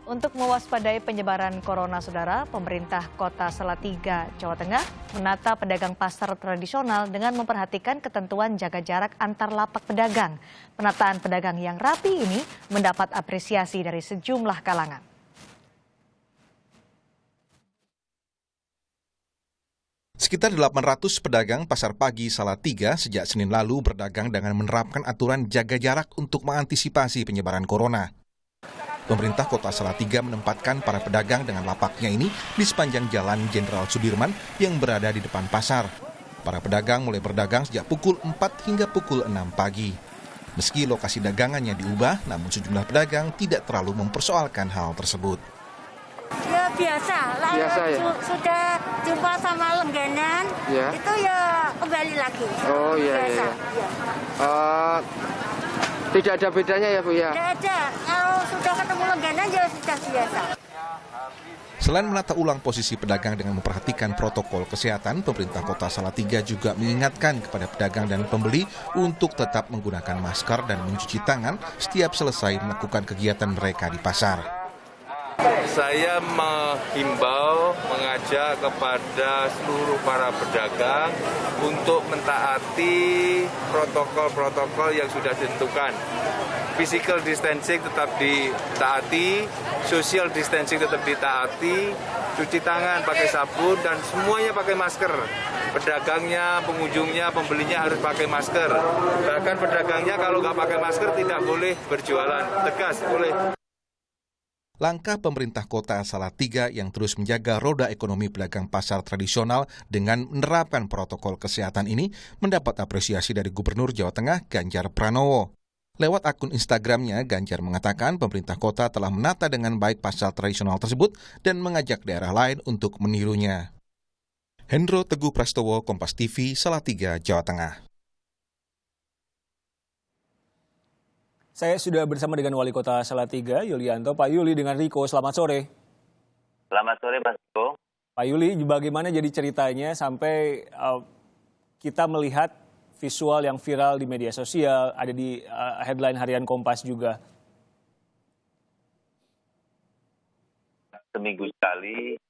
Untuk mewaspadai penyebaran corona, saudara, pemerintah Kota Salatiga, Jawa Tengah menata pedagang pasar tradisional dengan memperhatikan ketentuan jaga jarak antar lapak pedagang. Penataan pedagang yang rapi ini mendapat apresiasi dari sejumlah kalangan. Sekitar 800 pedagang pasar pagi Salatiga sejak Senin lalu berdagang dengan menerapkan aturan jaga jarak untuk mengantisipasi penyebaran corona. Pemerintah Kota Salatiga menempatkan para pedagang dengan lapaknya ini di sepanjang Jalan Jenderal Sudirman yang berada di depan pasar. Para pedagang mulai berdagang sejak pukul 4 hingga pukul 6 pagi. Meski lokasi dagangannya diubah, namun sejumlah pedagang tidak terlalu mempersoalkan hal tersebut. Ya biasa, lalu sudah jumpa sama langganan, itu ya kembali lagi. Oh iya, biasa. Iya. Tidak ada bedanya ya Bu ya? Tidak ada, kalau sudah ketemu langganan ya sudah biasa. Selain menata ulang posisi pedagang dengan memperhatikan protokol kesehatan, pemerintah Kota Salatiga juga mengingatkan kepada pedagang dan pembeli untuk tetap menggunakan masker dan mencuci tangan setiap selesai melakukan kegiatan mereka di pasar. Saya menghimbau, mengajak kepada seluruh para pedagang untuk mentaati protokol-protokol yang sudah ditentukan. Physical distancing tetap ditaati, social distancing tetap ditaati, cuci tangan pakai sabun, dan semuanya pakai masker. Pedagangnya, pengunjungnya, pembelinya harus pakai masker. Bahkan pedagangnya kalau nggak pakai masker tidak boleh berjualan, tegas boleh. Langkah pemerintah Kota Salatiga yang terus menjaga roda ekonomi pedagang pasar tradisional dengan menerapkan protokol kesehatan ini mendapat apresiasi dari Gubernur Jawa Tengah Ganjar Pranowo. Lewat akun Instagramnya, Ganjar mengatakan pemerintah kota telah menata dengan baik pasar tradisional tersebut dan mengajak daerah lain untuk menirunya. Hendro Teguh Prastowo, Kompas TV, Salatiga, Jawa Tengah. Saya sudah bersama dengan Wali Kota Salatiga, Yulianto. Pak Yuli dengan Riko, selamat sore. Selamat sore, Mas Riko. Pak Yuli, bagaimana jadi ceritanya sampai kita melihat visual yang viral di media sosial, ada di headline harian Kompas juga? Seminggu sekali,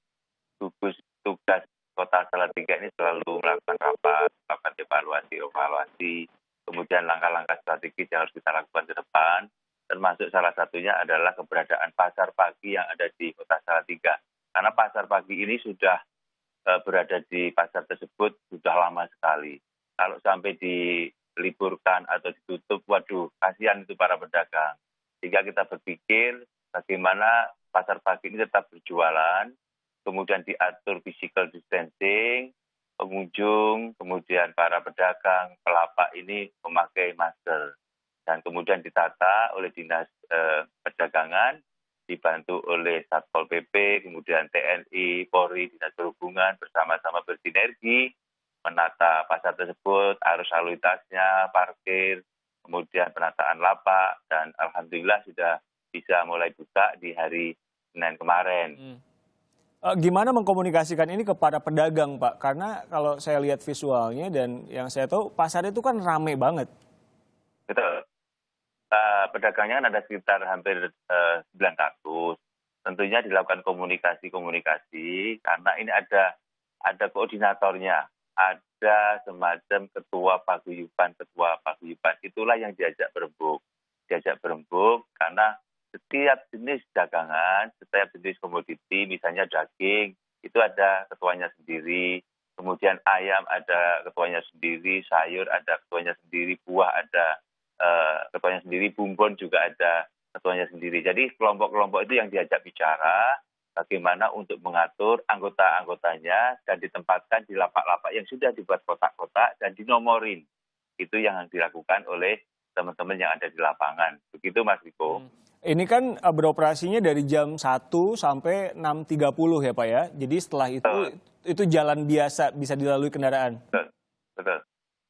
gugus tugas Kota Salatiga ini selalu melakukan rapat, melakukan evaluasi, kemudian langkah-langkah strategis yang harus kita lakukan ke depan, termasuk salah satunya adalah keberadaan pasar pagi yang ada di Kota Salatiga. Karena pasar pagi ini sudah berada di pasar tersebut sudah lama sekali. Kalau sampai diliburkan atau ditutup, waduh, kasihan itu para pedagang. Sehingga kita berpikir bagaimana pasar pagi ini tetap berjualan, kemudian diatur physical distancing, pengunjung, kemudian para pedagang, pelapak ini memakai masker. Dan kemudian ditata oleh Dinas Perdagangan, dibantu oleh Satpol PP, kemudian TNI, Polri, Dinas Perhubungan, bersama-sama bersinergi, menata pasar tersebut, arus lalu lintasnya, parkir, kemudian penataan lapak, dan alhamdulillah sudah bisa mulai buka di hari Senin kemarin. Gimana mengkomunikasikan ini kepada pedagang, Pak? Karena kalau saya lihat visualnya dan yang saya tahu pasar itu kan rame banget. Betul. Pedagangnya kan ada sekitar hampir 900. Tentunya dilakukan komunikasi karena ini ada koordinatornya, ada semacam ketua paguyuban. Itulah yang diajak berembuk karena setiap jenis dagangan, setiap jenis komoditi, misalnya daging, itu ada ketuanya sendiri, kemudian ayam ada ketuanya sendiri, sayur ada ketuanya sendiri, buah ada ketuanya sendiri, bumbon juga ada ketuanya sendiri. Jadi kelompok-kelompok itu yang diajak bicara, bagaimana untuk mengatur anggota-anggotanya dan ditempatkan di lapak-lapak yang sudah dibuat kotak-kotak dan dinomorin. Itu yang dilakukan oleh teman-teman yang ada di lapangan. Begitu Mas Riko. Ini kan beroperasinya dari jam 1 sampai 6.30 ya Pak ya. Jadi setelah itu jalan biasa bisa dilalui kendaraan. Betul.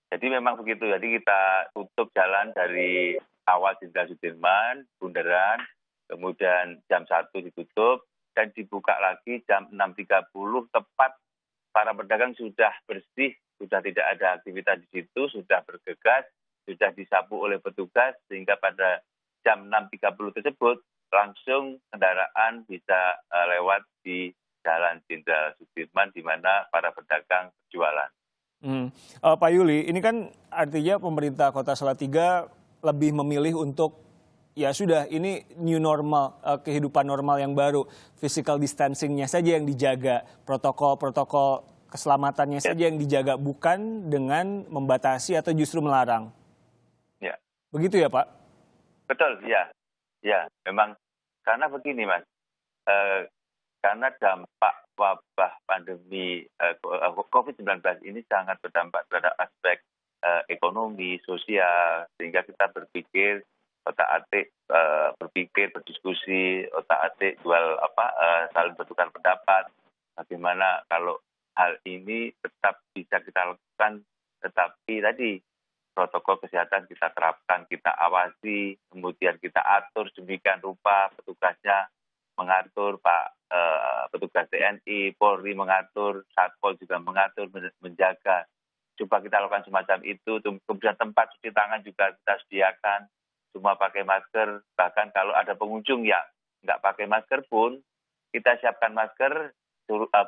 Jadi memang begitu. Jadi kita tutup jalan dari awal Jenderal Sudirman, Bundaran, kemudian jam 1 ditutup dan dibuka lagi jam 6.30 tepat para pedagang sudah bersih, sudah tidak ada aktivitas di situ, sudah bergegas, sudah disapu oleh petugas sehingga pada jam 6.30 tersebut langsung kendaraan bisa lewat di Jalan Jenderal Sudirman di mana para pedagang berjualan. Pak Yuli, ini kan artinya pemerintah Kota Salatiga lebih memilih untuk ya sudah ini new normal, kehidupan normal yang baru, physical distancing-nya saja yang dijaga, protokol keselamatannya saja yang dijaga, bukan dengan membatasi atau justru melarang. Ya. Begitu ya Pak? Betul, ya. Ya, memang karena begini Mas, karena dampak wabah pandemi COVID-19 ini sangat berdampak terhadap aspek ekonomi, sosial, sehingga kita berpikir otak-atik berdiskusi, otak-atik saling bertukar pendapat. Bagaimana kalau hal ini tetap bisa kita lakukan, tetapi tadi protokol kesehatan kita terapkan, kita awasi, kemudian kita atur demikian rupa, petugasnya mengatur, petugas TNI, Polri mengatur, Satpol juga mengatur, menjaga. Coba kita lakukan semacam itu, kemudian tempat cuci tangan juga kita sediakan, semua pakai masker, bahkan kalau ada pengunjung yang nggak pakai masker pun, kita siapkan masker,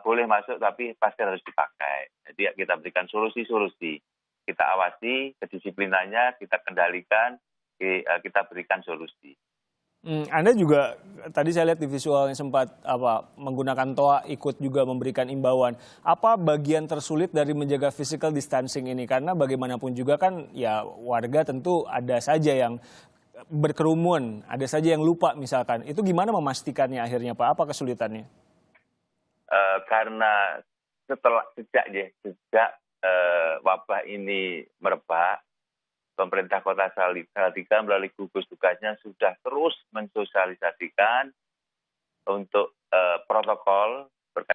boleh masuk tapi masker harus dipakai. Jadi kita berikan solusi-solusi. Kita awasi kedisiplinannya, kita kendalikan, kita berikan solusi. Anda juga tadi saya lihat di visualnya sempat menggunakan toa, ikut juga memberikan imbauan. Apa bagian tersulit dari menjaga physical distancing ini? Karena bagaimanapun juga kan ya warga tentu ada saja yang berkerumun, ada saja yang lupa misalkan. Itu gimana memastikannya akhirnya Pak? Apa kesulitannya? Karena sejak wabah ini merebak, pemerintah Kota Salatiga melalui gugus tugasnya sudah terus mensosialisasikan untuk protokol